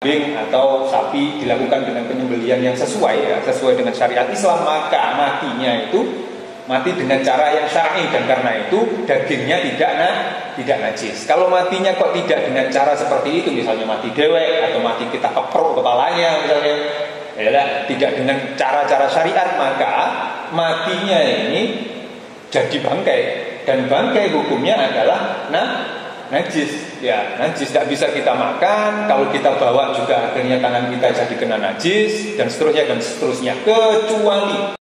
kambing atau sapi dilakukan dengan penyembelihan yang sesuai dengan syariat Islam, maka matinya itu mati dengan cara yang syar'i, dan karena itu dagingnya tidak najis. Kalau matinya kok tidak dengan cara seperti itu, misalnya mati dewek atau mati kita kepruk kepalanya misalnya, tidak dengan cara-cara syariat, maka matinya ini jadi bangkai, dan bangkai hukumnya adalah najis. Ya, najis tidak bisa kita makan. Kalau kita bawa juga akhirnya tangan kita jadi kena najis, dan seterusnya, kecuali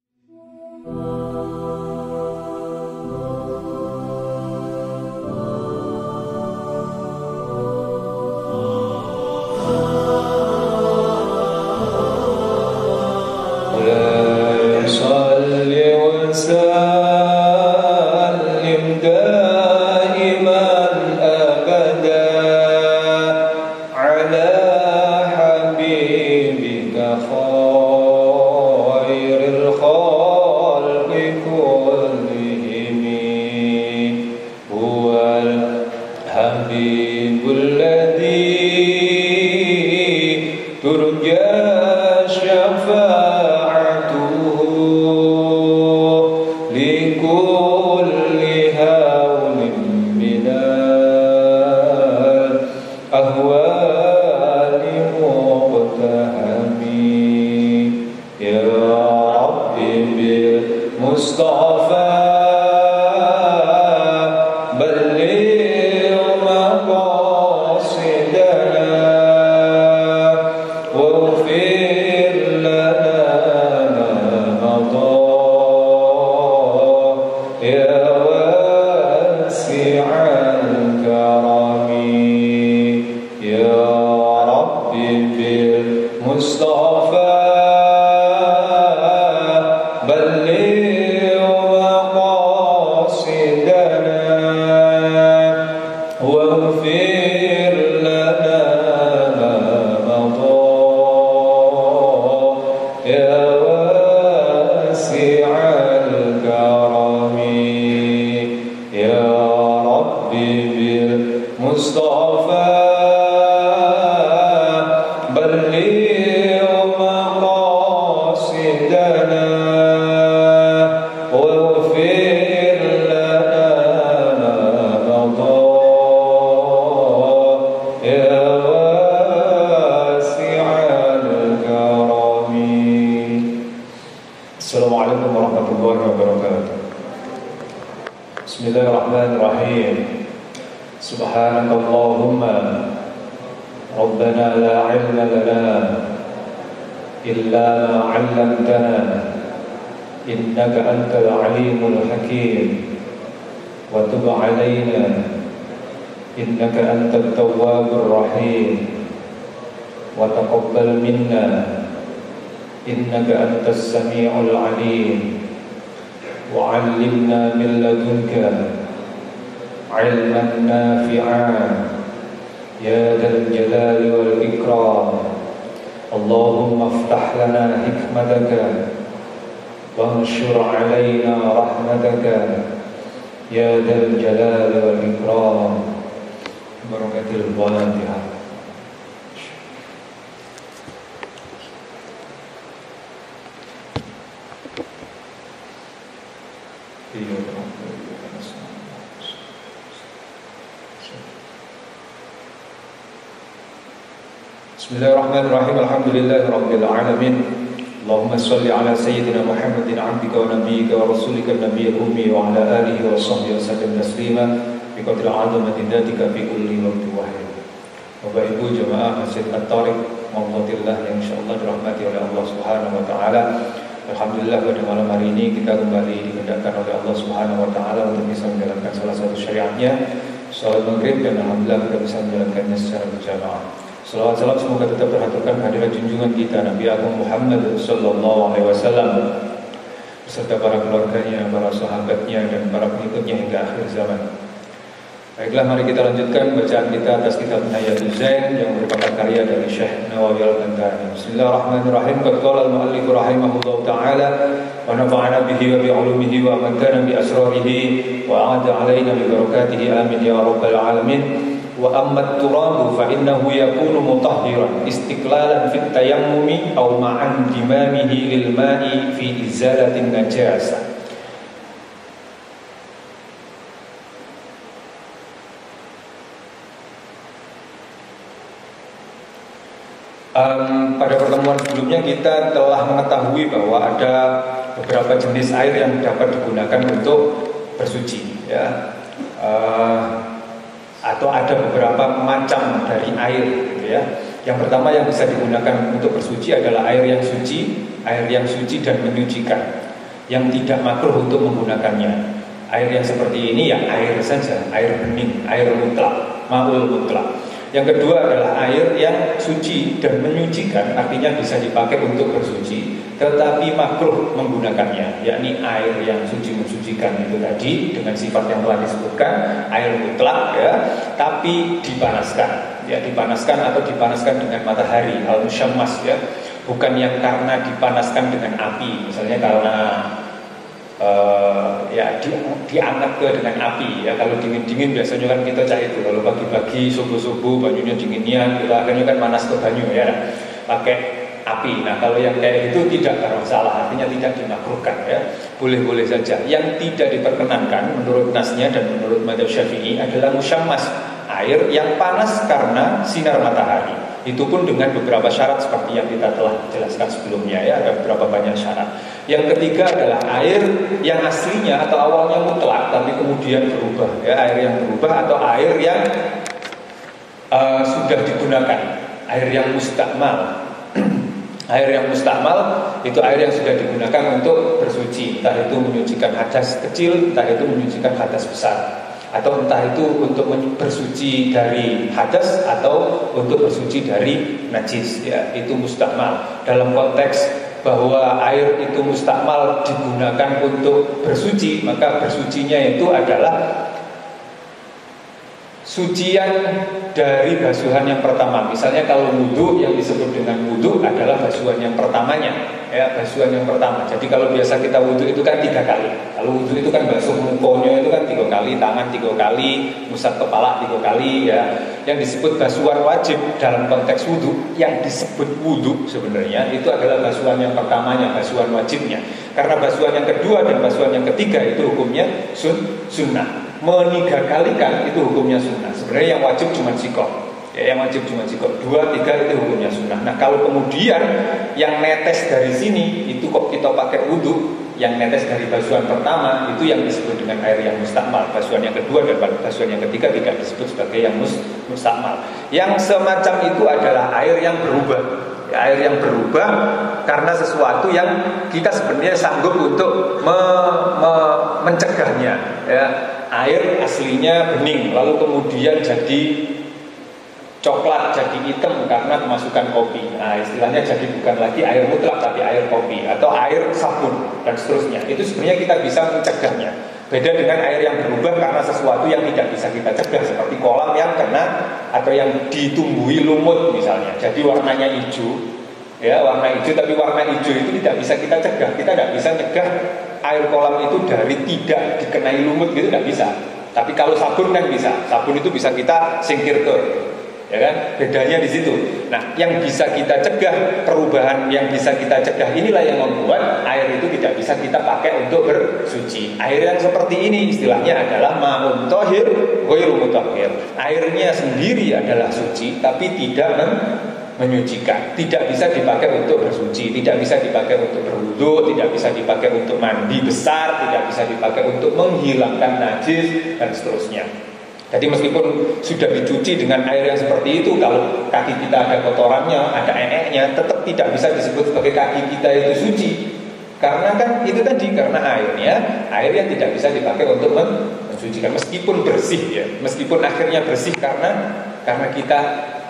Bismillahirrahmanirrahim. Alhamdulillahirabbil alamin. Allahumma shalli ala sayyidina Muhammadin 'abdika wa nabiyyika wa rasulika an-nabiyyil ummi wa ala alihi wa sahbihi wa sallam taslima bi qadri 'azamati dzatika fi kulli waqtin wa hin. Bapak Ibu jemaah Masjid At-Tariq Mawadillah yang insyaallah dirahmati oleh Allah Subhanahu wa taala. Alhamdulillah pada malam hari ini kita kembali dihendakkan oleh Allah Subhanahu wa taala untuk bisa menjalankan salah satu syariatnya, salat maghrib, dan alhamdulillah kita bisa menjalankannya secara berjamaah. Salawat salam semoga tetap terhaturkan hadirat junjungan kita Nabi Agung Muhammad sallallahu alaihi wasallam beserta para keluarganya, para sahabatnya, dan para pengikutnya hingga akhir zaman. Baiklah, mari kita lanjutkan bacaan kita atas kitab Nayatul Zain yang merupakan karya dari Syekh Nawawi Al-Kantani. Bismillahirrahmanirrahim. Qad qala al-mu'allif rahimahullahu ta'ala wa nafa'ana bihi wa bi 'ulumihi wa amantana bi asrarihi wa 'ada 'alaina bi barakatihi amin ya rabbal alamin. Wa ammat turabu fa innahu yakunu mutahhiran istiqlalan fit tayammumi aw ma'an dimamihi lil ma'i fi izalatin najasah. Pada pertemuan sebelumnya kita telah mengetahui bahwa ada beberapa jenis air yang dapat digunakan untuk bersuci, ya. Atau ada beberapa macam dari air, gitu ya. Yang pertama yang bisa digunakan untuk bersuci adalah air yang suci dan menyucikan, yang tidak makruh untuk menggunakannya. Air yang seperti ini ya air saja, air bening, air mutlak, ma'ul mutlak. Yang kedua adalah air yang suci dan menyucikan, artinya bisa dipakai untuk bersuci, tetapi makruh menggunakannya, yakni air yang suci mensucikan itu tadi dengan sifat yang telah disebutkan, air mutlak, ya, tapi dipanaskan, ya, dipanaskan atau dipanaskan dengan matahari, al-musyammas, ya, bukan yang karena dipanaskan dengan api, misalnya karena diangat dengan api, ya. Kalau dingin biasanya kan kita cari itu, kalau pagi-pagi subuh banyunya dinginnya, kita akhirnya kan panas ke banyu, ya, pakai api. Nah kalau yang kayak itu tidak bermasalah, artinya tidak dimakruhkan, ya, boleh-boleh saja. Yang tidak diperkenankan menurut nasnya dan menurut madzhab Syafi'i adalah musyammas, air yang panas karena sinar matahari. Itu pun dengan beberapa syarat seperti yang kita telah jelaskan sebelumnya, ya, ada beberapa banyak syarat. Yang ketiga adalah air yang aslinya atau awalnya mutlak tapi kemudian berubah, ya, air yang berubah atau air yang sudah digunakan, air yang mustakmal. Air yang mustakmal itu air yang sudah digunakan untuk bersuci, entah itu menyucikan hadas kecil, entah itu menyucikan hadas besar, atau entah itu untuk bersuci dari hadas atau untuk bersuci dari najis, ya, itu mustakmal. Dalam konteks bahwa air itu mustakmal digunakan untuk bersuci, maka bersucinya itu adalah sucian dari basuhan yang pertama. Misalnya kalau wudhu, yang disebut dengan wudhu adalah basuhan yang pertamanya, ya, basuhan yang pertama. Jadi kalau biasa kita wudhu itu kan 3 kali. Kalau wudhu itu kan basuh mukonya itu kan 3 kali, tangan 3 kali, ngusap kepala 3 kali, ya. Yang disebut basuhan wajib dalam konteks wudhu, yang disebut wudhu sebenarnya itu adalah basuhan yang pertamanya, basuhan wajibnya. Karena basuhan yang kedua dan basuhan yang ketiga itu hukumnya sunnah. Menigakalikan itu hukumnya sunnah. Sebenarnya yang wajib cuma sikok, ya, yang wajib cuma sikok. 2, 3 itu hukumnya sunnah. Nah kalau kemudian yang netes dari sini itu kok kita pakai wudhu, yang netes dari basuhan pertama itu yang disebut dengan air yang mustakmal. Basuhan yang kedua dan basuhan yang ketiga tidak disebut sebagai yang mustakmal. Yang semacam itu adalah air yang berubah, ya, air yang berubah karena sesuatu yang kita sebenarnya sanggup untuk mencegahnya, ya. Air aslinya bening lalu kemudian jadi coklat, jadi hitam karena kemasukan kopi. Nah istilahnya jadi bukan lagi air mutlak tapi air kopi atau air sabun dan seterusnya. Itu sebenarnya kita bisa mencegahnya. Beda dengan air yang berubah karena sesuatu yang tidak bisa kita cegah, seperti kolam yang kena atau yang ditumbuhi lumut misalnya. Jadi warnanya hijau, ya, warna hijau, tapi warna hijau itu tidak bisa kita cegah. Kita tidak bisa cegah air kolam itu dari tidak dikenai lumut gitu, tidak bisa. Tapi kalau sabun kan bisa. Sabun itu bisa kita singkirkan, ya kan? Bedanya di situ. Nah, yang bisa kita cegah, perubahan yang bisa kita cegah inilah yang membuat air itu tidak bisa kita pakai untuk bersuci. Air yang seperti ini istilahnya adalah ma'un thahir ghairu mutahhir. Airnya sendiri adalah suci tapi tidak menyucikan, tidak bisa dipakai untuk bersuci, tidak bisa dipakai untuk berwudu, tidak bisa dipakai untuk mandi besar, tidak bisa dipakai untuk menghilangkan najis dan seterusnya. Jadi meskipun sudah dicuci dengan air yang seperti itu, kalau kaki kita ada kotorannya, ada eneknya, tetap tidak bisa disebut sebagai kaki kita itu suci. Karena kan itu tadi, karena airnya air yang tidak bisa dipakai untuk mensucikan, meskipun bersih, ya, meskipun akhirnya bersih karena kita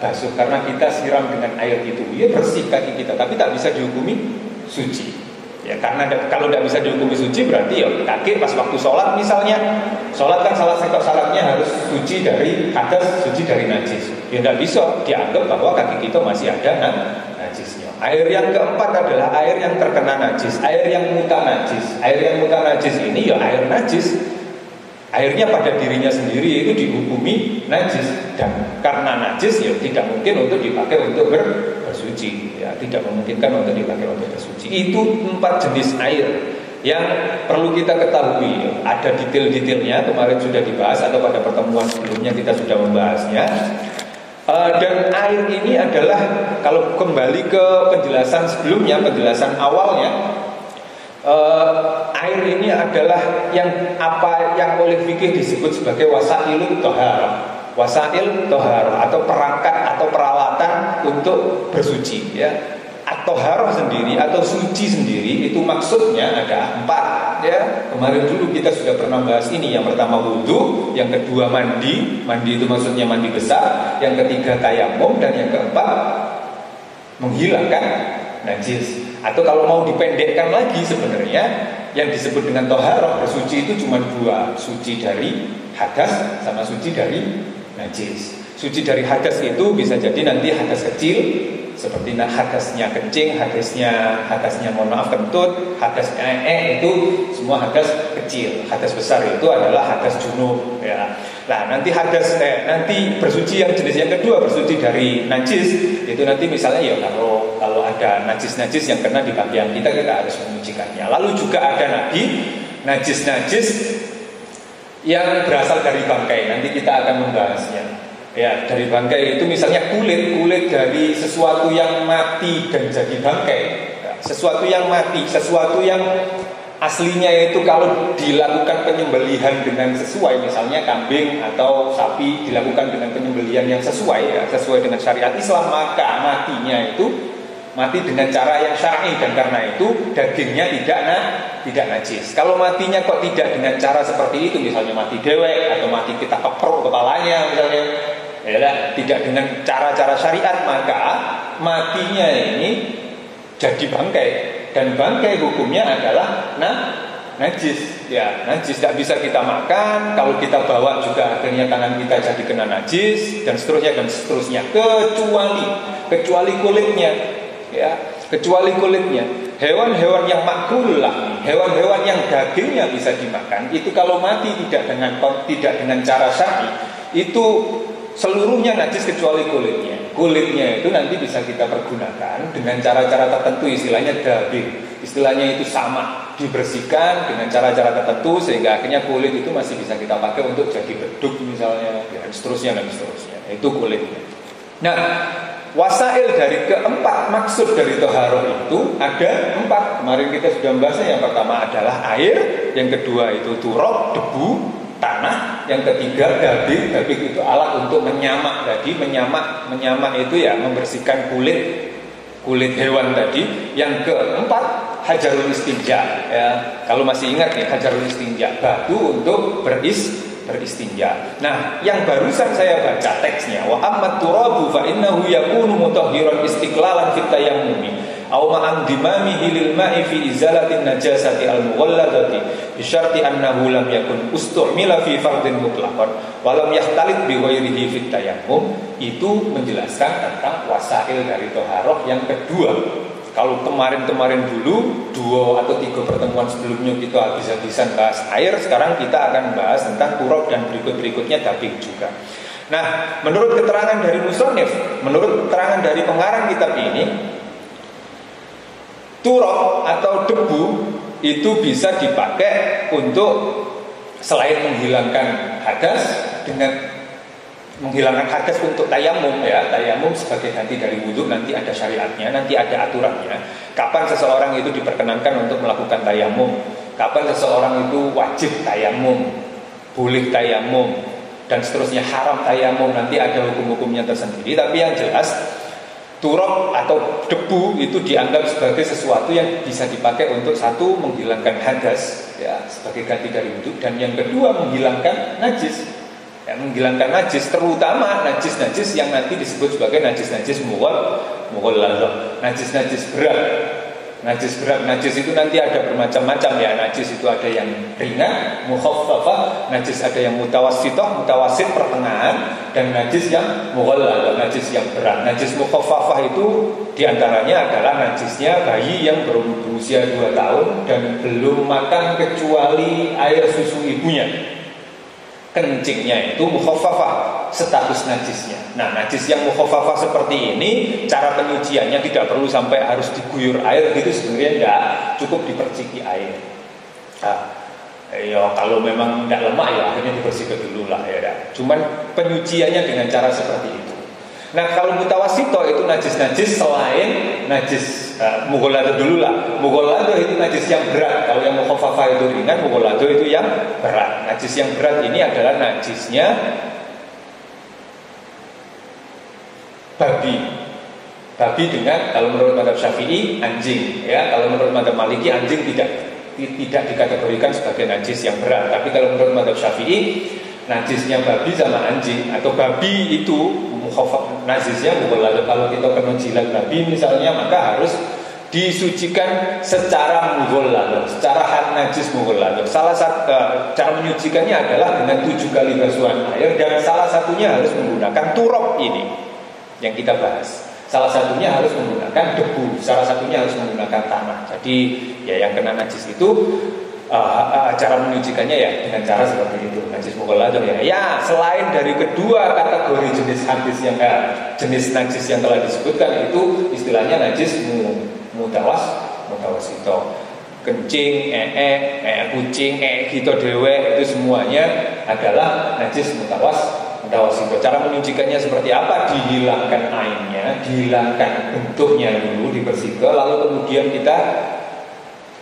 basuh, karena kita siram dengan air itu, ya bersih kaki kita, tapi tak bisa dihukumi suci, ya. Karena kalau tidak bisa dihukumi suci berarti ya kaki pas waktu sholat misalnya, sholat kan salah satu syaratnya harus suci dari hadas, suci dari najis, ya tidak bisa dianggap bahwa kaki kita masih ada najisnya. Air yang keempat adalah air yang terkena najis, air yang mutanajis. Air yang mutanajis ini ya air najis, Airnya pada dirinya sendiri itu dihukumi najis, dan karena najis ya tidak mungkin untuk dipakai untuk bersuci, ya tidak memungkinkan untuk dipakai untuk bersuci. Itu 4 jenis air yang perlu kita ketahui. Ada detail-detailnya, kemarin sudah dibahas atau pada pertemuan sebelumnya kita sudah membahasnya. Dan air ini adalah, kalau kembali ke penjelasan sebelumnya, penjelasan awalnya, air ini adalah yang oleh fikih disebut sebagai wasailul toharah. Wasail toharah atau perangkat atau peralatan untuk bersuci, ya. At-toharah sendiri atau suci sendiri itu maksudnya ada 4, ya. Kemarin dulu kita sudah pernah bahas ini. Yang pertama wudu, yang kedua mandi. Mandi itu maksudnya mandi besar. Yang ketiga tayamum, dan yang keempat menghilangkan najis. Atau kalau mau dipendekkan lagi, sebenarnya yang disebut dengan toharah bersuci itu cuma 2, suci dari hadas sama suci dari najis. Suci dari hadas itu bisa jadi nanti hadas kecil, seperti hadasnya kencing, hadasnya mohon maaf kentut, hadasnya itu semua hadas kecil. Hadas besar itu adalah hadas junub, ya. Nah, nanti nanti bersuci yang jenis yang kedua, bersuci dari najis, itu nanti misalnya ya kalau ada najis-najis yang kena di pakaian kita harus menyucikannya. Lalu juga ada lagi najis-najis yang berasal dari bangkai. Nanti kita akan membahasnya. Ya, dari bangkai itu misalnya kulit dari sesuatu yang mati dan jadi bangkai. Ya, sesuatu yang mati, sesuatu yang aslinya itu kalau dilakukan penyembelihan dengan sesuai, misalnya kambing atau sapi dilakukan dengan penyembelihan yang sesuai, ya, sesuai dengan syariat Islam, maka matinya itu mati dengan cara yang syar'i, dan karena itu dagingnya tidak najis. Kalau matinya kok tidak dengan cara seperti itu, misalnya mati dewek atau mati kita keprok kepalanya misalnya, ya, tidak dengan cara-cara syariat, maka matinya ini jadi bangkai, dan bangkai hukumnya adalah najis, ya, najis, tidak bisa kita makan. Kalau kita bawa juga akhirnya tangan kita jadi kena najis, dan seterusnya, kecuali kulitnya, ya, kecuali kulitnya. Hewan-hewan yang makul lah, hewan-hewan yang dagingnya bisa dimakan, itu kalau mati tidak dengan cara syar'i, itu seluruhnya najis kecuali kulitnya. Kulitnya itu nanti bisa kita pergunakan dengan cara-cara tertentu, istilahnya dabir. Istilahnya itu sama, dibersihkan dengan cara-cara tertentu sehingga akhirnya kulit itu masih bisa kita pakai untuk jadi beduk misalnya, dan seterusnya. Itu kulitnya. Nah, wasail dari keempat maksud dari toharoh itu ada 4. Kemarin kita sudah membahasnya. Yang pertama adalah air, yang kedua itu turab, debu, tanah, yang ketiga dabik. Dabik itu alat untuk menyamak tadi. Menyamak itu ya membersihkan kulit hewan tadi. Yang keempat hajarul istinja, ya. Kalau masih ingat nih, hajarul istinja, batu untuk beristinja. Nah, yang barusan saya baca teksnya, wa ammat turabu fa innahu yakunu mutahhiran istiqlalan fit tayammumi aw ma'am dimamihi lil ma'i fi izalatin najasati al mughalladati bi syarti annahu lam yakun ustumila fi fardhin mutlaqan wa lam yahtalit bi ghairihi fit tayammum. Itu menjelaskan tentang wasail dari toharoh yang kedua. Kalau kemarin dulu 2 atau 3 pertemuan sebelumnya kita habis-habisan bahas air, sekarang kita akan bahas tentang turab dan berikutnya dabik juga. Nah, menurut keterangan dari musannif, menurut keterangan dari pengarang kitab ini, turab atau debu itu bisa dipakai untuk selain menghilangkan hadas, dengan menghilangkan hadas untuk tayamum, ya. Tayamum sebagai ganti dari wudhu, nanti ada syariatnya, nanti ada aturannya. Kapan seseorang itu diperkenankan untuk melakukan tayamum, kapan seseorang itu wajib tayamum, boleh tayamum, dan seterusnya, haram tayamum, nanti ada hukum-hukumnya tersendiri. Tapi yang jelas turab atau debu itu dianggap sebagai sesuatu yang bisa dipakai untuk satu, menghilangkan hadas, ya, sebagai ganti dari wudhu, dan yang kedua menghilangkan najis. Ya, menghilangkan najis, terutama najis-najis yang nanti disebut sebagai najis-najis mughalladhah, najis-najis berat. Najis itu nanti ada bermacam-macam, ya. Najis itu ada yang ringan, mukhaffafah, najis ada yang mutawassithah, mutawasit pertengahan, dan najis yang mughalladhah, najis yang berat. Najis mukhaffafah itu diantaranya adalah najisnya bayi yang berusia 2 tahun dan belum makan kecuali air susu ibunya. kencingnya itu mukhaffafah status najisnya. Nah, najis yang mukhaffafah seperti ini, cara penyuciannya tidak perlu sampai harus diguyur air gitu, sebenarnya enggak, cukup diperciki air. Ya kalau memang tidak lemak ya akhirnya dibersihkan dulu lah ya. Cuman penyuciannya dengan cara seperti itu. Nah, kalau mutawasito itu najis-najis selain najis mughalladho dulu lah. Mughalladho itu najis yang berat. Kalau yang mukhaffafah itu ringan, mughalladho itu yang berat. Najis yang berat ini adalah najisnya babi. Babi dengan, kalau menurut mazhab Syafi'i, anjing ya. Kalau menurut mazhab Maliki, anjing tidak dikategorikan sebagai najis yang berat. Tapi kalau menurut mazhab Syafi'i, najisnya babi sama anjing atau babi itu najisnya mughalladho. Kalau kita kena jilat babi misalnya, maka harus disucikan secara mughalladho, secara najis mughalladho. Salah satu cara menyucikannya adalah dengan 7 kali basuhan air, dan salah satunya harus menggunakan turab ini yang kita bahas. Salah satunya harus menggunakan debu, salah satunya harus menggunakan tanah. Jadi ya yang kena najis itu cara menyucikannya ya dengan cara seperti itu, najis mughalladho ya. Ya, selain dari kedua kategori jenis jenis najis yang telah disebutkan, itu istilahnya najis mutawasito. Kencing, kucing, gitu dewe, itu semuanya adalah najis mutawasito. Cara menyucikannya seperti apa? Dihilangkan airnya, dihilangkan bentuknya dulu, dibersihkan, lalu kemudian kita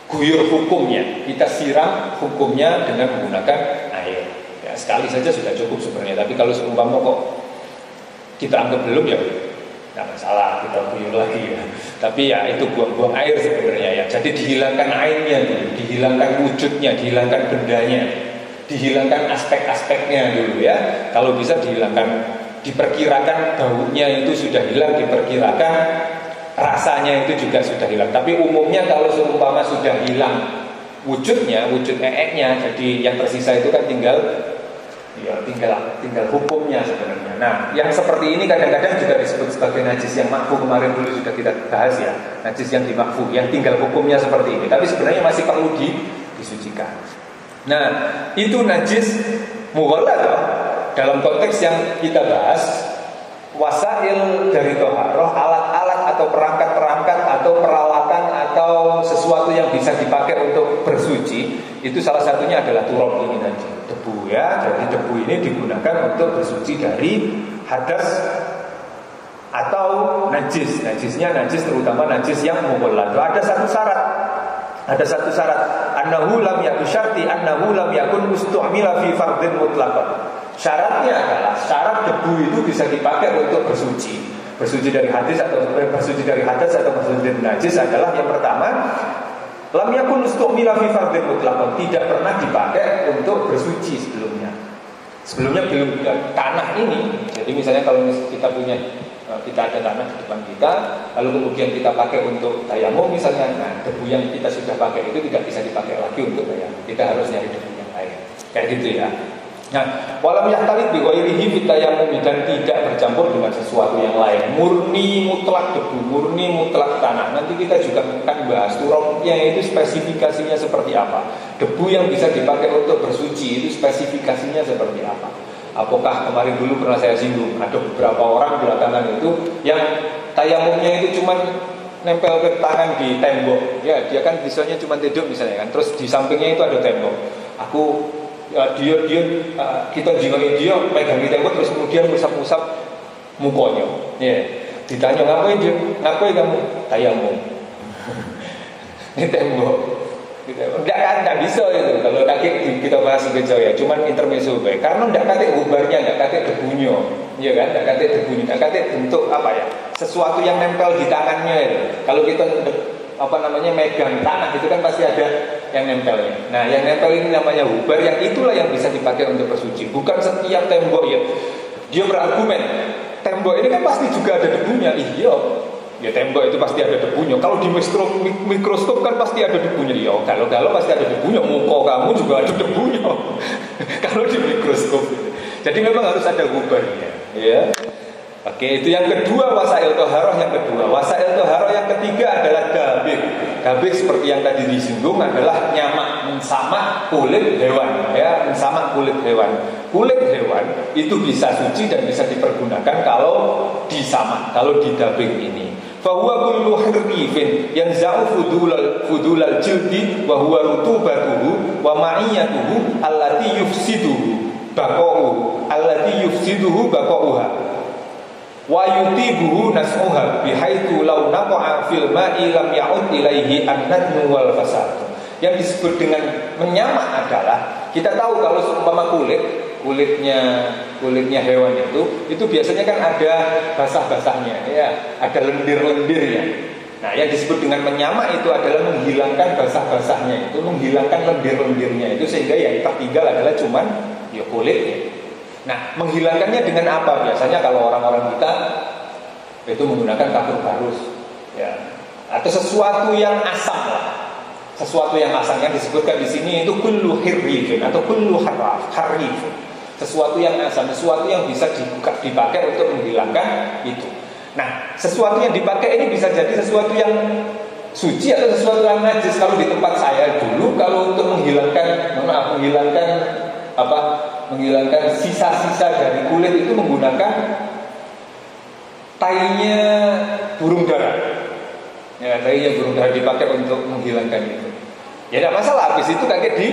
guyur hukumnya, kita siram hukumnya dengan menggunakan air. Ya, sekali saja sudah cukup sebenarnya. Tapi kalau seumpama kok kita anggap belum, ya nggak masalah, kita guyur lagi ya. Tapi ya itu buang-buang air sebenarnya ya. Jadi dihilangkan airnya dulu, dihilangkan wujudnya, dihilangkan bendanya, dihilangkan aspek-aspeknya dulu ya. Kalau bisa dihilangkan, diperkirakan baunya itu sudah hilang, diperkirakan rasanya itu juga sudah hilang. Tapi umumnya kalau seumpama sudah hilang wujudnya, wujud nya, jadi yang tersisa itu kan tinggal hukumnya sebenarnya. Nah, yang seperti ini kadang-kadang juga disebut sebagai najis yang makfu. Kemarin dulu sudah kita bahas ya, najis yang dimakfu, yang tinggal hukumnya seperti ini, tapi sebenarnya masih perlu disucikan. Nah, itu najis mughalladho dalam konteks yang kita bahas. Wasail dari toharoh, alat-alat atau perangkat-perangkat atau peralatan atau sesuatu yang bisa dipakai untuk bersuci, itu salah satunya adalah turab ini tadi, debu ya. Jadi debu ini digunakan untuk bersuci dari hadas atau najis. Najisnya najis, terutama najis yang mughalladho. Ada satu syarat. Annahu lam yakun syarti annahu lam yakun ustu'mila fi fardhin mutlaqan. Syaratnya adalah syarat debu itu bisa dipakai untuk bersuci. Bersuci dari hadas atau bersuci dari najis adalah yang pertama, lam yakun ustu'mila fi fardhin mutlaqan, tidak pernah dipakai untuk bersuci sebelumnya. Sebelumnya belum tanah ini. Jadi misalnya kalau kita ada tanah di depan kita, lalu kemudian kita pakai untuk tayamum misalnya, nah debu yang kita sudah pakai itu tidak bisa dipakai lagi untuk tayamum. Kita harus nyari debu yang lain. Kayak gitu ya. Nah, walam yahtalit bi ghairihi fi tayammum, dan tidak bercampur dengan sesuatu yang lain. Murni mutlak debu, murni mutlak tanah. Nanti kita juga akan bahas turabnya itu spesifikasinya seperti apa. Debu yang bisa dipakai untuk bersuci itu spesifikasinya seperti apa. Apakah kemarin dulu pernah saya singgung, ada beberapa orang belakangan itu yang tayamumnya itu cuma nempel ke tangan di tembok. Ya, dia kan bisanya cuma tidur misalnya kan, terus di sampingnya itu ada tembok. Kita jingangin dia pegang di tembok, terus kemudian musap-musap mukanya. Ya, ditanya ngapain dia? Ngapain kamu? Tayamum. Ini tembok. Enggak bisa itu. Kalau kaki kita bahas begitu ya, cuman intermezzo baik. Karena enggak kate ubarnya, enggak kate debunya. Iya kan? Enggak kate debunya, enggak kate bentuk apa ya? Sesuatu yang nempel di tangannya itu. Kalau kita megang tanah itu kan pasti ada yang nempelnya. Nah, yang nempel ini namanya hubar, yang itulah yang bisa dipakai untuk bersuci. Bukan setiap tembok ya. Dia berargumen, tembok ini kan pasti juga ada debunya. Iya. Ya tembok itu pasti ada debunya. Kalau di mikroskop kan pasti ada debunya. Ya kalau pasti ada debunya. Muka kamu juga ada debunya. Kalau di mikroskop. Jadi memang harus ada hubarnya. Ya. Oke, itu yang kedua wasail toharoh yang kedua. Wasail toharoh yang ketiga adalah dabik. Dabik seperti yang tadi disinggung adalah nyamak, mensamak kulit hewan, ya, mensamak kulit hewan. Kulit hewan itu bisa suci dan bisa dipergunakan kalau disamak, kalau didabik ini. Fahuwa kullu hirrifin yanza'u fudulal jildi wa huwa rutubatuhu wa ma'iyatuhu allati yufsiduhu baqa'uhu allati yufsiduhu baqa'uha wa yutibuhu nas'uha bihaitsu law naqa'a fil ma'i lam ya'ud ilaihi an-nadmu wal fasad. Yang disebut dengan menyamak adalah kita tahu kalau seumpama kulitnya hewan itu biasanya kan ada basah-basahnya, ya, ada lendir-lendirnya. Nah, yang disebut dengan menyamak itu adalah menghilangkan basah-basahnya itu, menghilangkan lendir-lendirnya itu, sehingga yang tertinggal adalah cuman ya kulitnya. Nah, menghilangkannya dengan apa? Biasanya kalau orang-orang kita itu menggunakan kapur barus, ya, atau sesuatu yang asam lah. Sesuatu yang asam yang disebutkan di sini itu kullu hirrifin atau kullu harrif. Sesuatu yang asam, sesuatu yang bisa dipakai untuk menghilangkan itu. Nah, sesuatu yang dipakai ini bisa jadi sesuatu yang suci atau sesuatu yang najis. Kalau di tempat saya dulu, kalau untuk menghilangkan sisa-sisa dari kulit itu menggunakan tainya burung dara. Ya, tainya burung dara dipakai untuk menghilangkan itu. Ya tidak masalah, habis itu kaget di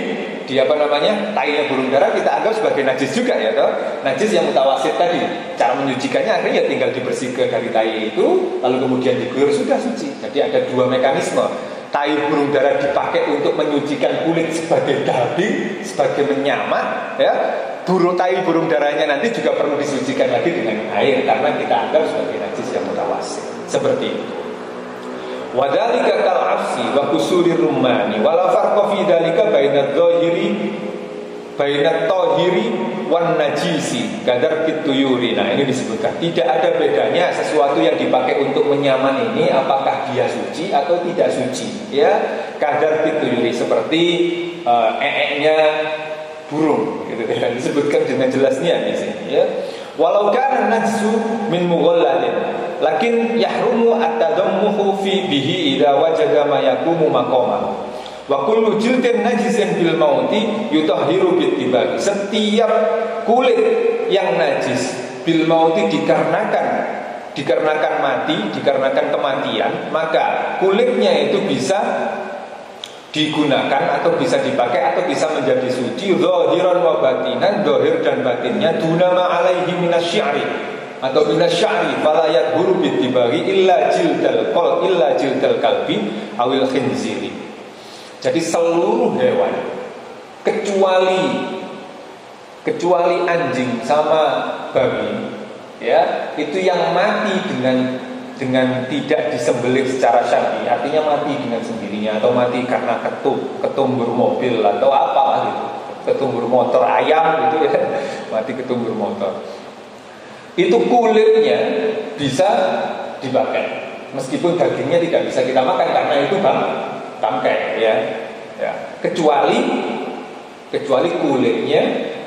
tainya burung dara kita anggap sebagai najis juga, ya toh. Najis yang mutawasit tadi. Cara menyucikannya akhirnya tinggal dibersihkan dari tai itu, lalu kemudian diguyur, sudah suci. Jadi ada dua mekanisme. Tai burung dara dipakai untuk menyucikan kulit sebagai daging, sebagai menyamak, ya. Tai burung daranya nanti juga perlu disucikan lagi dengan air karena kita anggap sebagai najis yang mutawasit. Seperti itu. Wadhalika kal afsi wa kusurir rumani wala farqa fi dzalika bainadz tahiri wan najisi kadar kituyuri. Nah, ini disebutkan tidak ada bedanya sesuatu yang dipakai untuk menyaman ini apakah dia suci atau tidak suci, ya. Kadar kituyuri seperti nya burung, gitu kan, disebutkan dengan jelasnya di sini, ya. Walau kana najsu min mughalladin lakin yahrumu at-tadammuhu fi bihi idza wajada ma yaqumu maqamahu. Wa kullu jildin najisin bil mauti yutahhiru bitibaqi. Setiap kulit yang najis bil mauti dikarenakan mati, dikarenakan kematian, maka kulitnya itu bisa digunakan atau bisa dipakai atau bisa menjadi suci zahiran wa batinan, zahir dan batinnya dunama alaihi minasy-sya'ri atau minasy-sya'ri fala yadhuru bitibaqi illa jildal kalbi awil khinziri. Jadi seluruh hewan kecuali anjing sama babi, ya, itu yang mati dengan tidak disembelih secara syar'i, artinya mati dengan sendirinya atau mati karena ketumbur mobil atau apalah gitu, ketumbur motor ayam gitu, ya, mati ketumbur motor. Itu kulitnya bisa dipakai, meskipun dagingnya tidak bisa kita makan karena itu bangkai, ya. Kecuali kulitnya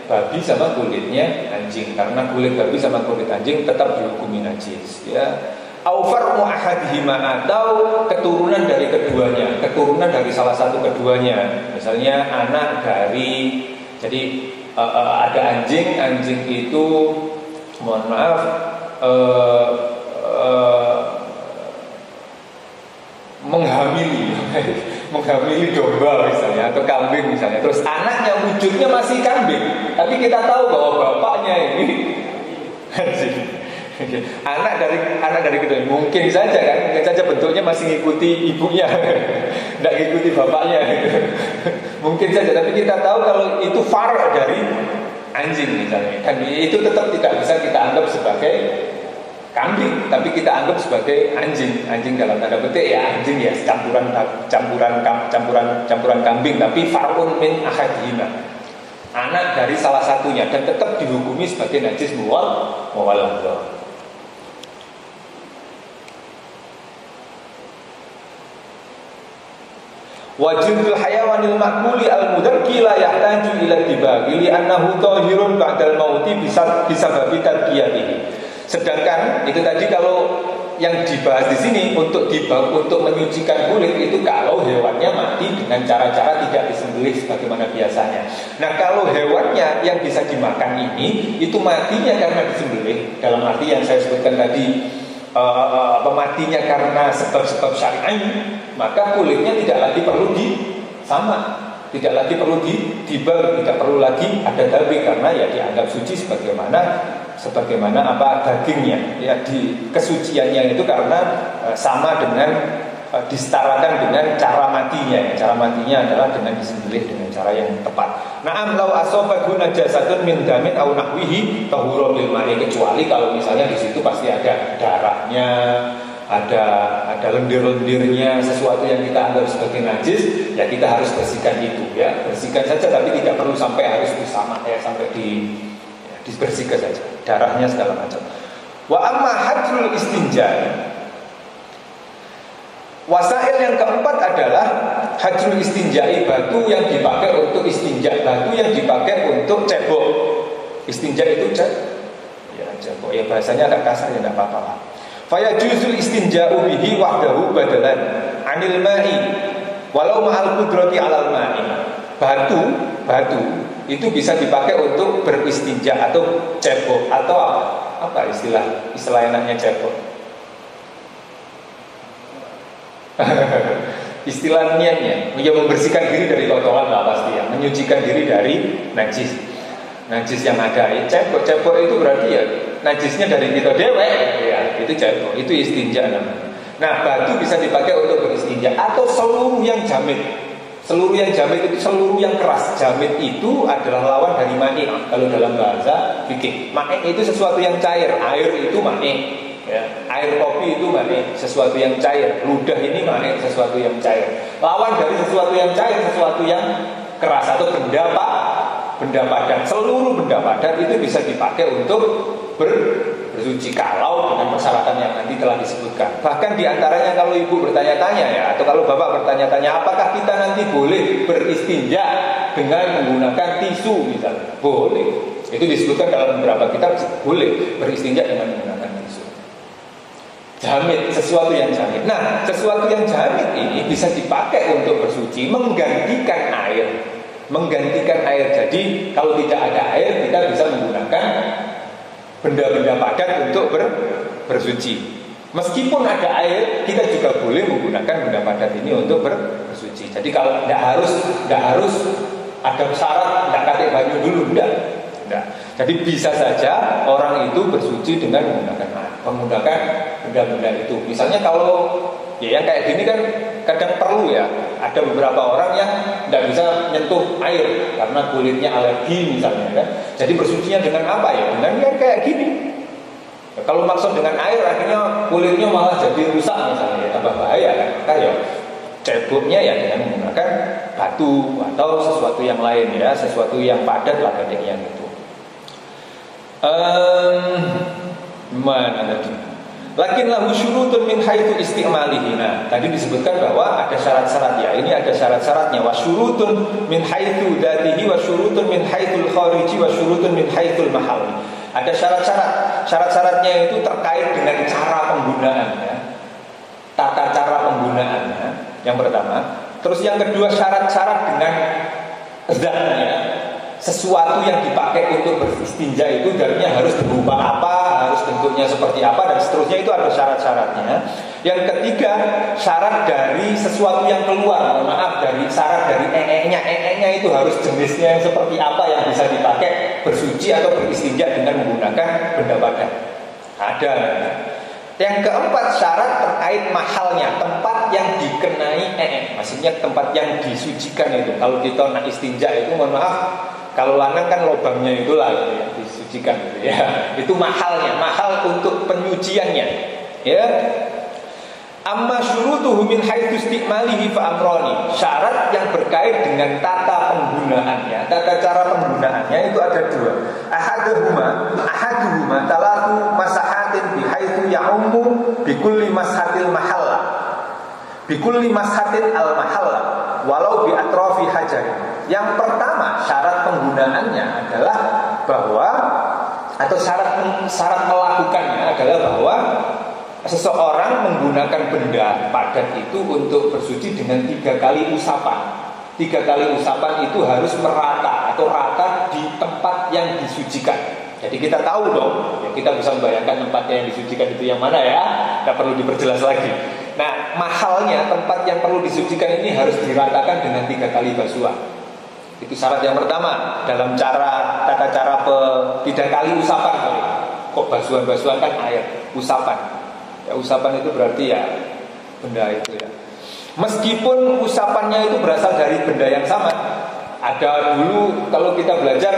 babi sama kulitnya anjing, karena kulit babi sama kulit anjing tetap dihukumi najis, ya. Aufarmu ahadihima atau keturunan dari keduanya, keturunan dari salah satu keduanya, misalnya anak dari, jadi ada anjing itu mohon maaf menghamili domba misalnya atau kambing misalnya, terus anaknya wujudnya masih kambing, tapi kita tahu bahwa bapaknya ini anjing. Anak dari kedua, mungkin saja bentuknya masih ngikuti ibunya, tidak ngikuti bapaknya, mungkin saja. Tapi kita tahu kalau itu far dari anjing misalnya, dan itu tetap tidak bisa kita anggap sebagai kambing, tapi kita anggap sebagai anjing dalam tanda petik, ya, anjing ya campuran kambing, tapi farun min ahadihima, anak dari salah satunya, dan tetap dihukumi sebagai najis muwalladh. Wajibul hayawanil makmuli al-mudarki la yahtaju ila tibaqi li'annahu tahirun ba'dal mauti bisa babi tarbiyatihi. Sedangkan itu tadi kalau yang dibahas di sini untuk menyucikan kulit itu kalau hewannya mati dengan cara-cara tidak disembelih sebagaimana biasanya. Nah, kalau hewannya yang bisa dimakan ini itu matinya karena disembelih, dalam arti yang saya sebutkan tadi, matinya karena sebab-sebab syar'i, maka kulitnya tidak lagi perlu tidak lagi perlu dibal, tidak perlu lagi ada dabik, karena ya dianggap suci sebagaimana apa dagingnya, ya di kesuciannya itu karena sama dengan disetarakan dengan cara matinya. Cara matinya adalah dengan disembelih dengan cara yang tepat. Na'am law asabahu najasatun min damin aw nahwihi tahura bil ma'i, kecuali kalau misalnya di situ pasti ada darahnya, ada lendir-lendirnya, sesuatu yang kita anggap sebagai najis, ya kita harus bersihkan itu, ya bersihkan saja, tapi tidak perlu sampai harus disamak, ya sampai dibersihkan saja darahnya segala macam. Wa amma hajrul istinja, wasail yang keempat adalah hajrul istinja'i, batu yang dipakai untuk istinja, batu yang dipakai untuk cebok. Istinja itu cebok, ya bahasanya agak kasar, ya tidak apa-apa lah. Faya juzul istinja'u bihi wahdahu badalan anil ma'i walau ma'al qudrati alal ma'i. Batu itu bisa dipakai untuk beristinja atau cebok, atau apa istilah enaknya cebok? Istilahnya ya membersihkan diri dari kotoran lah pasti, ya menyucikan diri dari najis yang ada. Cebok itu berarti ya najisnya dari kita dewek, ya itu cebok, itu istinja namanya. Nah, batu bisa dipakai untuk beristinja atau seluruh yang jamit. Seluruh yang jamit itu seluruh yang keras. Jamit itu adalah lawan dari ma'i. Kalau dalam bahasa fikih, ma'i itu sesuatu yang cair. Air itu ma'i, ya. Air kopi itu ma'i, sesuatu yang cair. Ludah ini ma'i, sesuatu yang cair. Lawan dari sesuatu yang cair, sesuatu yang keras atau benda padat. Seluruh benda padat itu bisa dipakai untuk bersuci kalau dengan persyaratan yang nanti telah disebutkan. Bahkan diantaranya kalau ibu bertanya-tanya, ya, atau kalau bapak bertanya-tanya, apakah kita nanti boleh beristinja dengan menggunakan tisu misalnya? Boleh. Itu disebutkan dalam beberapa kitab, boleh beristinja dengan menggunakan tisu. Jamit, sesuatu yang jamit. Nah, sesuatu yang jamit ini bisa dipakai untuk bersuci, menggantikan air. Jadi kalau tidak ada air, kita bisa menggunakan benda-benda padat untuk bersuci. Meskipun ada air, kita juga boleh menggunakan benda padat ini untuk bersuci. Jadi kalau tidak harus ada syarat, tidak katik banyu dulu, tidak. Jadi bisa saja orang itu bersuci dengan menggunakan benda-benda itu. Misalnya kalau ya yang kayak gini kan kadang perlu, ya. Ada beberapa orang yang tidak bisa menyentuh air karena kulitnya alergi misalnya, kan. Jadi bersucinya dengan apa, ya? Dengan yang kayak gini. Ya, kalau maksud dengan air akhirnya kulitnya malah jadi rusak misalnya, ya, tambah bahaya kan. Maka ya ceboknya ya dengan menggunakan batu atau sesuatu yang lain, ya, sesuatu yang padat lah yang itu. Mana tadi? Lakin lahu syurutun min haitsu istimalihi. Nah, tadi disebutkan bahwa ada syarat-syarat, ya. Ini ada syarat-syaratnya. Wa syurutun min haitsu dzatihi wa syurutun min haitsul khariji wa syurutun min haitsul mahalli. Ada syarat-syarat. Syarat-syaratnya itu terkait dengan cara penggunaannya. Tata cara penggunaannya. Yang pertama. Terus yang kedua, syarat-syarat dengan zatnya. Sesuatu yang dipakai untuk beristinja itu darinya harus berupa apa, harus bentuknya seperti apa, dan seterusnya. Itu ada syarat-syaratnya. Yang ketiga, syarat dari sesuatu yang keluar. Dari syarat dari ee-nya itu harus jenisnya yang seperti apa yang bisa dipakai bersuci atau beristinja dengan menggunakan benda padat. Ada. Yang keempat, syarat terkait mahalnya, tempat yang dikenai maksudnya tempat yang disucikan itu. Kalau kita nak istinja itu, mohon maaf, kalau lanang kan lubangnya itulah ya, disucikan gitu, ya. Itu mahalnya, mahal untuk penyuciannya, ya. Amma syurutuhu min haitsu istimalihi fa amrani. Syarat yang berkait dengan tata penggunaannya, tata cara penggunaannya itu ada dua. Ahaduhuma talatu masahatin bi haitsu ya'ummu bi kulli mashatil mahalla. Bi kulli mashatin al mahalla walau bi atrafi hajar. Yang pertama, syarat penggunaannya adalah bahwa, atau syarat melakukannya adalah bahwa seseorang menggunakan benda padat itu untuk bersuci dengan 3 kali usapan. 3 kali usapan itu harus merata atau rata di tempat yang disucikan. Jadi kita tahu dong, ya kita bisa membayangkan tempatnya yang disucikan itu yang mana ya, nggak perlu diperjelas lagi. Nah, mahalnya tempat yang perlu disucikan ini harus diratakan dengan 3 kali basuhan. Itu syarat yang pertama dalam tata cara 3 kali usapan. Kok basuhan kan air, usapan. Ya, usapan itu berarti ya benda itu ya. Meskipun usapannya itu berasal dari benda yang sama. Ada dulu kalau kita belajar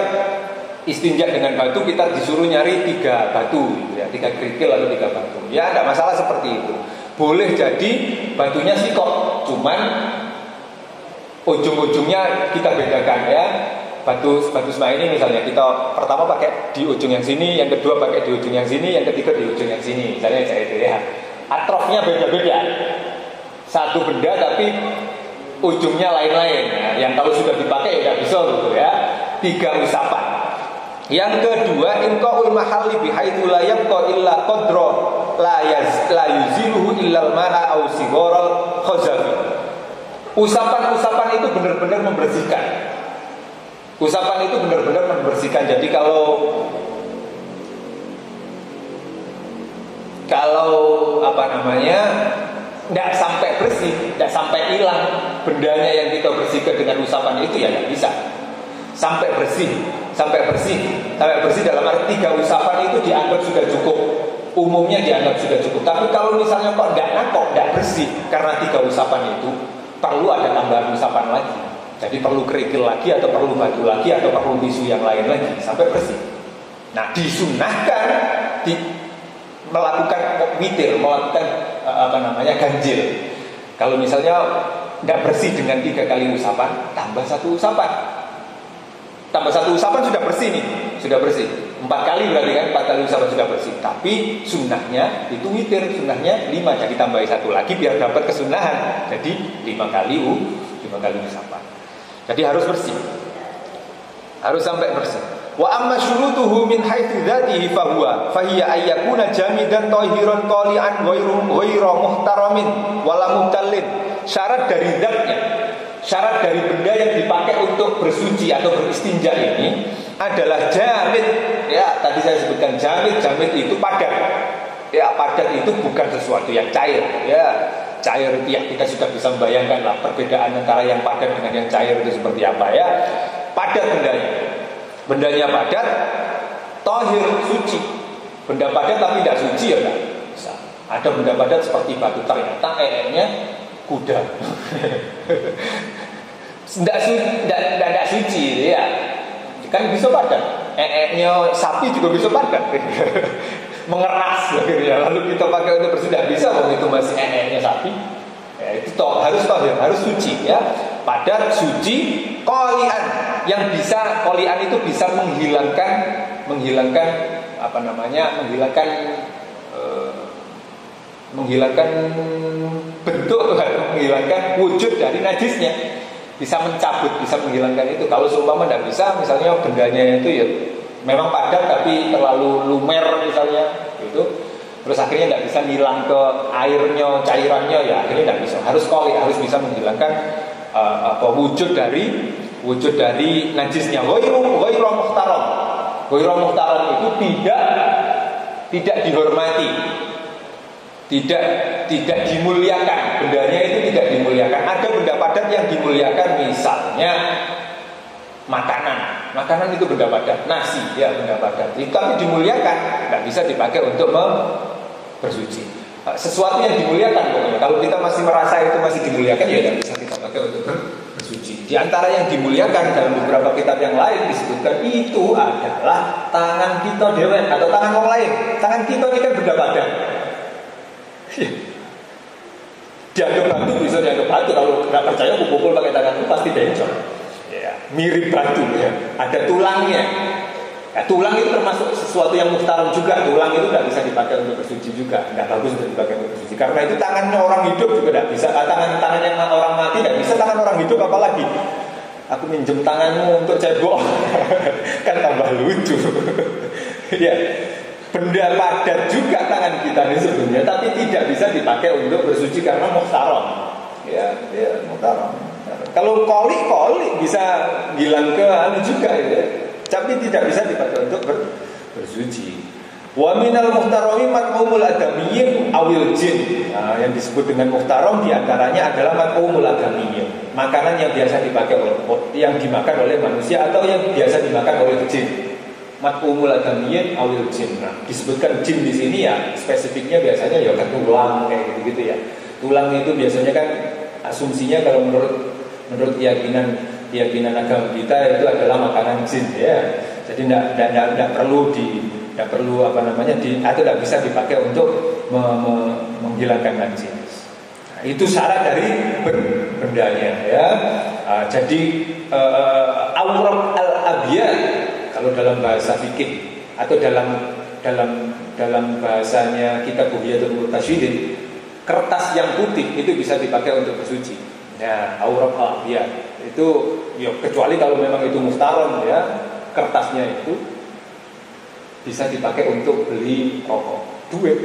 istinja dengan batu, kita disuruh nyari 3 batu gitu ya, 3 kerikil atau 3 batu. Ya tidak masalah seperti itu. Boleh jadi batunya sikok, cuman ujung-ujungnya kita bedakan ya. Batu semai ini misalnya kita pertama pakai di ujung yang sini, yang kedua pakai di ujung yang sini, yang ketiga di ujung yang sini. Misalnya saya itu ya. Atrofnya beda-beda. Satu benda tapi ujungnya lain-lain ya. Yang kalau sudah dipakai ya bisa gitu ya. 3 usapan. Yang kedua, inqaul mahalli bihaitsu la yabqa illa qadra la yuziluhu illa al-ma'a aw sigharal khazafi. Usapan-usapan itu benar-benar membersihkan. Usapan itu benar-benar membersihkan. Jadi kalau apa namanya, tidak sampai bersih, tidak sampai hilang bendanya yang kita bersihkan dengan usapan itu ya tidak bisa. Sampai bersih dalam arti 3 usapan itu dianggap sudah cukup. Umumnya dianggap sudah cukup. Tapi kalau misalnya kok tidak bersih karena 3 usapan itu, perlu ada tambahan usapan lagi. Jadi perlu kerikil lagi atau perlu batu lagi atau perlu tisu yang lain lagi sampai bersih. Nah, disunnahkan melakukan witir, melakukan ganjil. Kalau misalnya tidak bersih dengan 3 kali usapan, tambah 1 usapan. Tambah 1 usapan sudah bersih nih, sudah bersih. 4 kali berarti kan, 4 kali usapan sudah bersih. Tapi sunnahnya itu witir, sunnahnya 5, jadi tambahi 1 lagi biar dapat kesunahan. Jadi 5 kali usapan. Jadi harus bersih, harus sampai bersih. Wa amma syurutuhu min haitsu dzatihi fahiya ayyakuna jamidan tahiran qali'an ghairu muhtaramin wala muhtallin. Syarat dari zatnya, syarat dari benda yang dipakai untuk bersuci atau beristinja ini adalah jamid. Ya, tadi saya sebutkan jamid itu padat. Ya, padat itu bukan sesuatu yang cair. Ya, cair itu ya kita sudah bisa membayangkan lah perbedaan antara yang padat dengan yang cair itu seperti apa ya. Padat bendanya padat, tahir, suci. Benda padat tapi tidak suci ya enggak bisa. Ada benda padat seperti batu, ternyata kuda. Tidak suci ya. Kan bisa padat. Sapi juga bisa padat. Mengeras ya. Lalu kita pakai untuk bersih, tidak bisa kalau itu masih sapi. Ya, itu harus tahir, harus suci ya. Padat, suci, qali'an. Yang bisa qali'an itu bisa menghilangkan bentuk, menghilangkan wujud dari najisnya. Bisa mencabut, bisa menghilangkan itu. Kalau seumpama tidak bisa, misalnya bendanya itu ya memang padat tapi terlalu lumer misalnya gitu. Terus akhirnya tidak bisa hilang ke airnya, cairannya, ya akhirnya tidak bisa. Harus qali, harus bisa menghilangkan wujud dari najisnya. Ghairu muhtaram. Ghairu muhtaram itu tidak dihormati. Tidak dimuliakan. Bendanya itu tidak dimuliakan. Ada benda padat yang dimuliakan, misalnya makanan itu benda padat, nasi ya benda padat. Tapi dimuliakan, nggak bisa dipakai untuk bersuci. Sesuatu yang dimuliakan pokoknya. Kalau kita masih merasa itu masih dimuliakan, ya nggak bisa kita pakai untuk bersuci. Di antara yang dimuliakan dalam beberapa kitab yang lain disebutkan itu adalah tangan kita dewan atau tangan orang lain. Tangan kita ini kan benda padat. Dianggap batu, bisa dianggap batu. Kalau nggak percaya pukul pakai tangan itu pasti bencong. Ya, mirip batu ya. Ada tulangnya. Ya, tulang itu termasuk sesuatu yang muhtaram juga. Tulang itu nggak bisa dipakai untuk bersuci juga. Nggak bagus untuk dipakai untuk bersuci. Karena itu tangannya orang hidup juga nggak bisa. Tangan yang orang mati nggak bisa. Tangan orang hidup apalagi. Aku minjem tanganmu untuk cebok. Kan tambah lucu. Ya. Benda padat juga tangan kita ini sebetulnya, tapi tidak bisa dipakai untuk bersuci karena muhtaram. Ya, muhtaram. Kalau koli bisa hilang ke juga ya. Tapi tidak bisa dipakai untuk bersuci. Wa minal muhtarami mat'umul adamiyyin awil jin. Nah, yang disebut dengan muhtaram diantaranya adalah mat'umul adamiyyin, makanan yang biasa dipakai yang dimakan oleh manusia atau yang biasa dimakan oleh jin. Mat'umul adamiyyin awil jin. Nah, disebutkan jin di sini ya spesifiknya biasanya ya tulang kayak gitu ya. Tulang itu biasanya kan asumsinya kalau menurut keyakinan agama kita itu adalah makanan jin ya. Jadi tidak perlu atau tidak bisa dipakai untuk menghilangkan najis. Nah, itu syarat dari bendanya ya. Jadi aurat al-abyad kalau dalam bahasa fikih atau dalam bahasanya kitab Bughyatul Murtasyidin, kertas yang putih itu bisa dipakai untuk bersuci. Ya, aurat al-abyad itu ya kecuali kalau memang itu muhtaram ya, kertasnya itu bisa dipakai untuk beli rokok, duit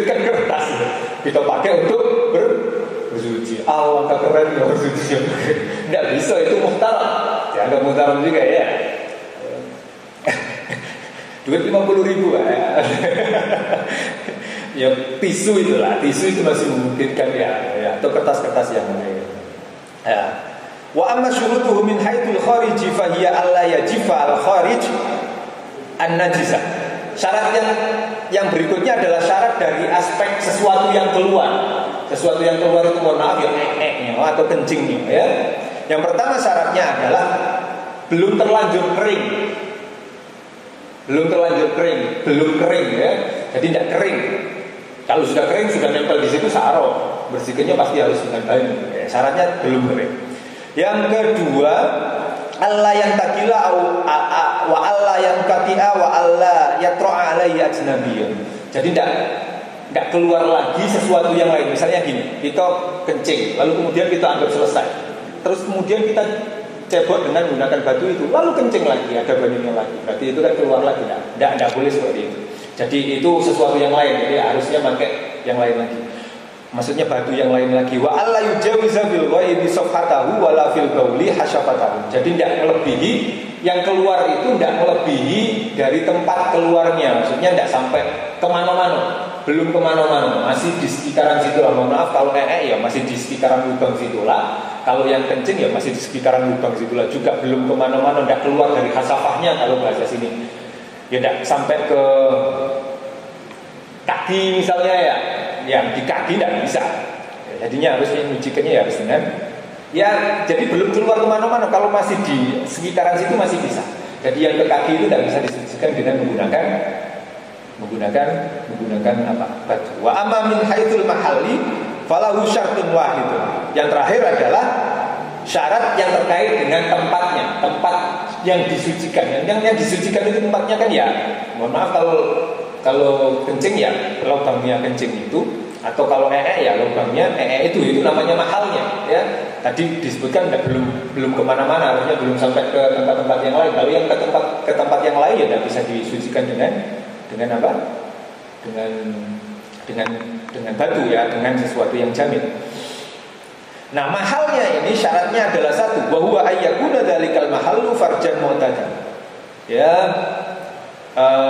kan kertas kita pakai untuk bersuci. Alangkah keren ya bersuci. Tidak bisa, itu muhtaram. Dianggap muhtaram juga ya. Duit 50.000 ya. Ya tisu itulah, tisu itu masih memungkinkan ya, atau kertas-kertas yang lain. Ya. Wa amma syurutuhu min haitsul khariji fa hiya alla yajifa al kharij an-najisah. Syarat yang berikutnya adalah syarat dari aspek sesuatu yang keluar. Sesuatu yang keluar itu mohon maaf ya atau kencingnya ya. Yang pertama syaratnya adalah belum terlanjur kering. Belum kering ya. Jadi tidak kering. Kalau sudah kering sudah nempel di situ saro. Bersihkannya pasti harus dengan banyu. Ya, syaratnya belum kering. Yang kedua, Allah yang takila wa Allah yang katia wa Allah yatro'a alaihi ajnabiyyun. Jadi tidak keluar lagi sesuatu yang lain. Misalnya gini, kita kencing, lalu kemudian kita anggap selesai. Terus kemudian kita cebok dengan menggunakan batu itu, lalu kencing lagi, ada banyunya lagi. Berarti itu kan keluar lagi. Tidak boleh seperti itu. Jadi itu sesuatu yang lain. Jadi harusnya pakai yang lain lagi. Maksudnya batu yang lain lagi. Wa alla yujawiza bil ghaibi safhatahu wala fil bauli hasyafatahu. Jadi tidak melebihi, yang keluar itu tidak melebihi dari tempat keluarnya. Maksudnya tidak sampai kemana-mana. Belum kemana-mana, masih di sekitaran situ lah. Mohon maaf kalau ya masih di sekitaran lubang situ lah. Kalau yang kencing ya masih di sekitaran lubang situ lah juga. Belum kemana-mana, tidak keluar dari hasafahnya kalau bahasa sini. Ya tidak sampai ke kaki misalnya ya. Yang di kaki tidak bisa ya, jadinya harusnya nyucikannya ya harus dengan ya, jadi belum keluar kemana-mana. Kalau masih di sekitaran situ masih bisa. Jadi yang ke kaki itu tidak bisa disucikan dengan menggunakan apa? Batu. Wa amma min haitsul mahalli falahu syartun wahid. Yang terakhir adalah syarat yang terkait dengan tempatnya, tempat yang disucikan. Yang disucikan itu tempatnya kan ya, mohon maaf kalau kencing ya lubangnya kencing itu, atau kalau ya lubangnya itu namanya mahalnya ya. Tadi disebutkan belum kemana-mana, artinya belum sampai ke tempat-tempat yang lain. Kalau yang ke tempat yang lain ya tidak bisa disucikan dengan apa? Dengan batu ya, dengan sesuatu yang jamin. Nah, mahalnya ini syaratnya adalah satu, wa huwa ayyakuna dzalikal mahallu farjan mu'tadan. Ya,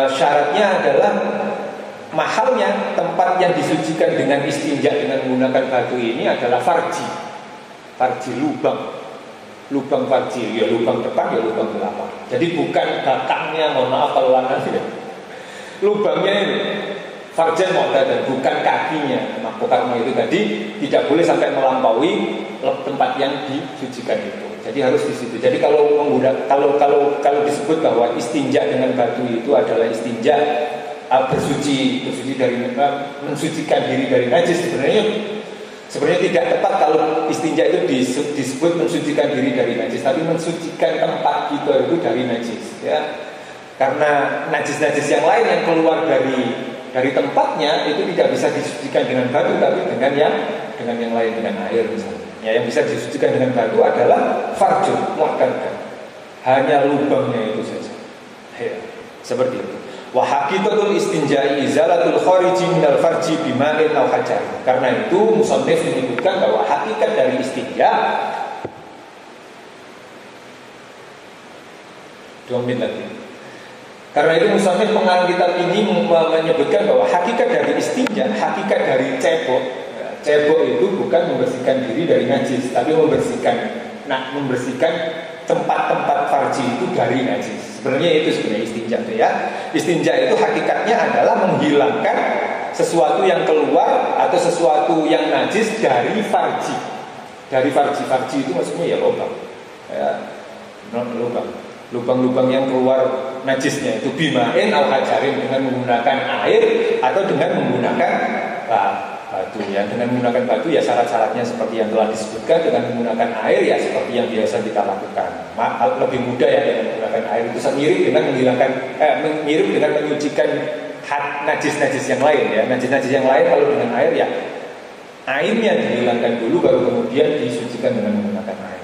syaratnya adalah mahalnya, tempat yang disucikan dengan istinja dengan menggunakan batu ini adalah farji lubang farji, ya lubang depan ya lubang belakang. Jadi bukan batangnya, mohon maaf kalau ya. Lubangnya ini farjan mu'tadan, bukan kakinya. Maka karena itu tadi tidak boleh sampai melampaui tempat yang disucikan itu. Jadi harus di situ. Jadi kalau disebut bahwa istinja dengan batu itu adalah istinja bersuci dari mensucikan diri dari najis, sebenarnya tidak tepat kalau istinja itu disebut mensucikan diri dari najis, tapi mensucikan tempat kita itu dari najis ya. Karena najis-najis yang lain yang keluar dari tempatnya itu tidak bisa disucikan dengan batu, tapi dengan yang lain, dengan air misalnya. Ya, yang bisa disucikan dengan batu adalah farjun mu'tadan, hanya lubangnya itu saja. Ya, seperti itu. Wa haqiqatul istinja'i izalatul khariji minal farji bima'in aw hajar. Karena itu musannif menyebutkan bahwa hakikat dari istinja 2 menit lagi. Karena itu musannif pengarang kitab ini menyebutkan bahwa hakikat dari istinja, hakikat dari cebok. Cebok itu bukan membersihkan diri dari najis, tapi membersihkan tempat-tempat farji itu dari najis. Sebenarnya itu istinja itu ya. Istinja itu hakikatnya adalah menghilangkan sesuatu yang keluar atau sesuatu yang najis dari farji. Dari farji itu maksudnya ya lubang. Ya, lubang-lubang yang keluar najisnya itu bima'in aw hajarin, dengan menggunakan air atau dengan menggunakan batu ya. Dengan menggunakan batu ya syarat-syaratnya seperti yang telah disebutkan. Dengan menggunakan air ya seperti yang biasa kita lakukan. Lebih mudah ya dengan menggunakan air itu mirip dengan mirip dengan menyucikan najis-najis yang lain ya. Najis-najis yang lain kalau dengan air ya airnya dihilangkan dulu baru kemudian disucikan dengan menggunakan air.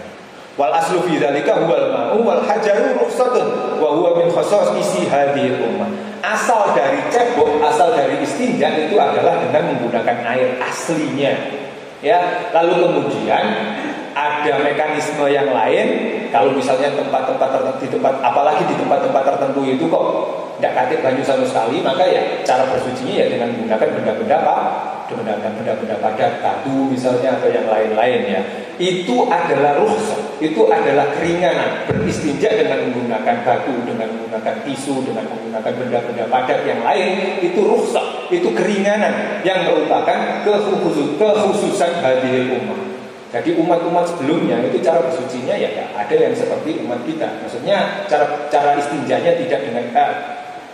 Wal aslu fi dzalika huwal ma'u wal hajaru rukhsatun wa huwa min khasa'isi hadhil ummah. Asal dari cebok, asal dari istinja itu adalah dengan menggunakan air aslinya. Ya, lalu kemudian ada mekanisme yang lain. Kalau misalnya apalagi di tempat-tempat tertentu itu kok tidak katip banyu sama sekali, maka ya cara bersucinya ya dengan menggunakan benda-benda padat, batu misalnya atau yang lain-lain ya. Itu adalah rukhsah, itu adalah keringanan. Beristinja dengan menggunakan batu, dengan menggunakan tisu, dengan menggunakan benda-benda padat yang lain, itu rukhsah, itu keringanan yang merupakan kekhususan hadhil ummah. Jadi umat-umat sebelumnya itu cara bersucinya ya ada yang seperti umat kita. Maksudnya cara istinjanya tidak dengan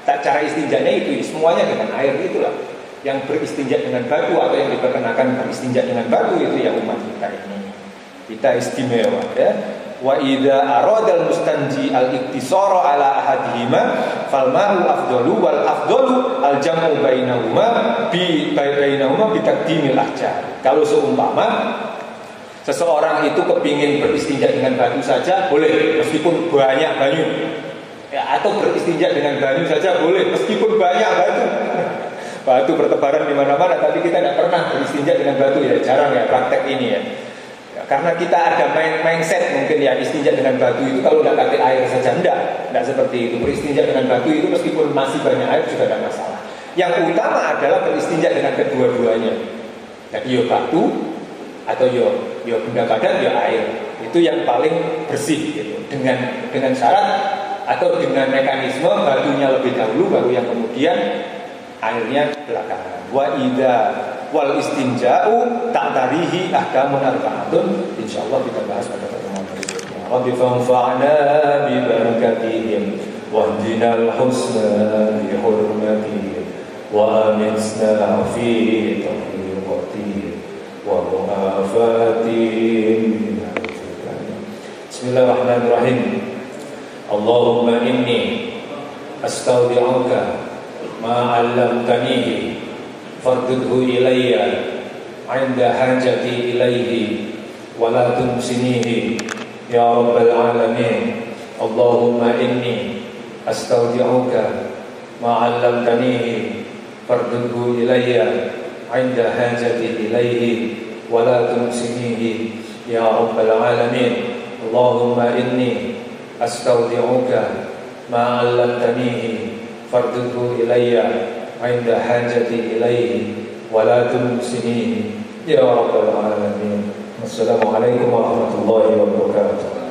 cara istinjanya itu semuanya dengan air itulah. Yang beristinja dengan batu atau yang diperkenakan beristinja dengan batu itu ya umat kita ini. Kita istimewa ya. Wa idza aradal mustanji al-iktisara ala ahadihima fal ma'u afdalu wal afdalu al jam'u bainahuma bi taqdimil ahjar. Kalau seumpama seseorang itu kepingin beristinja dengan batu saja boleh meskipun banyak banyu ya, atau beristinja dengan banyu saja boleh meskipun banyak batu bertebaran di mana-mana, tapi kita tidak pernah beristinja dengan batu ya, jarang ya praktek ini ya. Karena kita ada mindset mungkin ya, istinja dengan batu itu kalau tidak pakai air saja tidak seperti itu. Beristinja dengan batu itu meskipun masih banyak air juga tidak masalah. Yang utama adalah beristinja dengan kedua-duanya. Jadi yo batu atau yo benda padat yo air. Itu yang paling bersih gitu. Dengan syarat atau dengan mekanisme batunya lebih dahulu baru yang kemudian airnya belakangan. Wa idza wal istinja'u ta'tarihi ahkamun arba'atun. Insyaallah kita bahas pada pertemuan berikutnya. Rabbi fanfa'na bi barakatihim wahdinal husna bi hurmatihim wa amitsna fi tawfiqatihim wa mu'afatihim. Bismillahirrahmanirrahim. Allahumma inni astaudi'uka ma 'allamtanihi fardudhu ilayya 'inda hajati ilayhi wa la tumsinihi ya rabbal alamin. Allahumma inni astaudi'uka ma 'allamtanihi fardudhu ilayya 'inda hajati ilayhi wa la tumsinihi ya rabbal alamin. Allahumma inni astaudi'uka ma 'allamtanihi fardudhu ilayya 'inda hajati ilayhi wa la tumsinihi ya rabbal alamin. Wassalamu alaikum warahmatullahi wabarakatuh.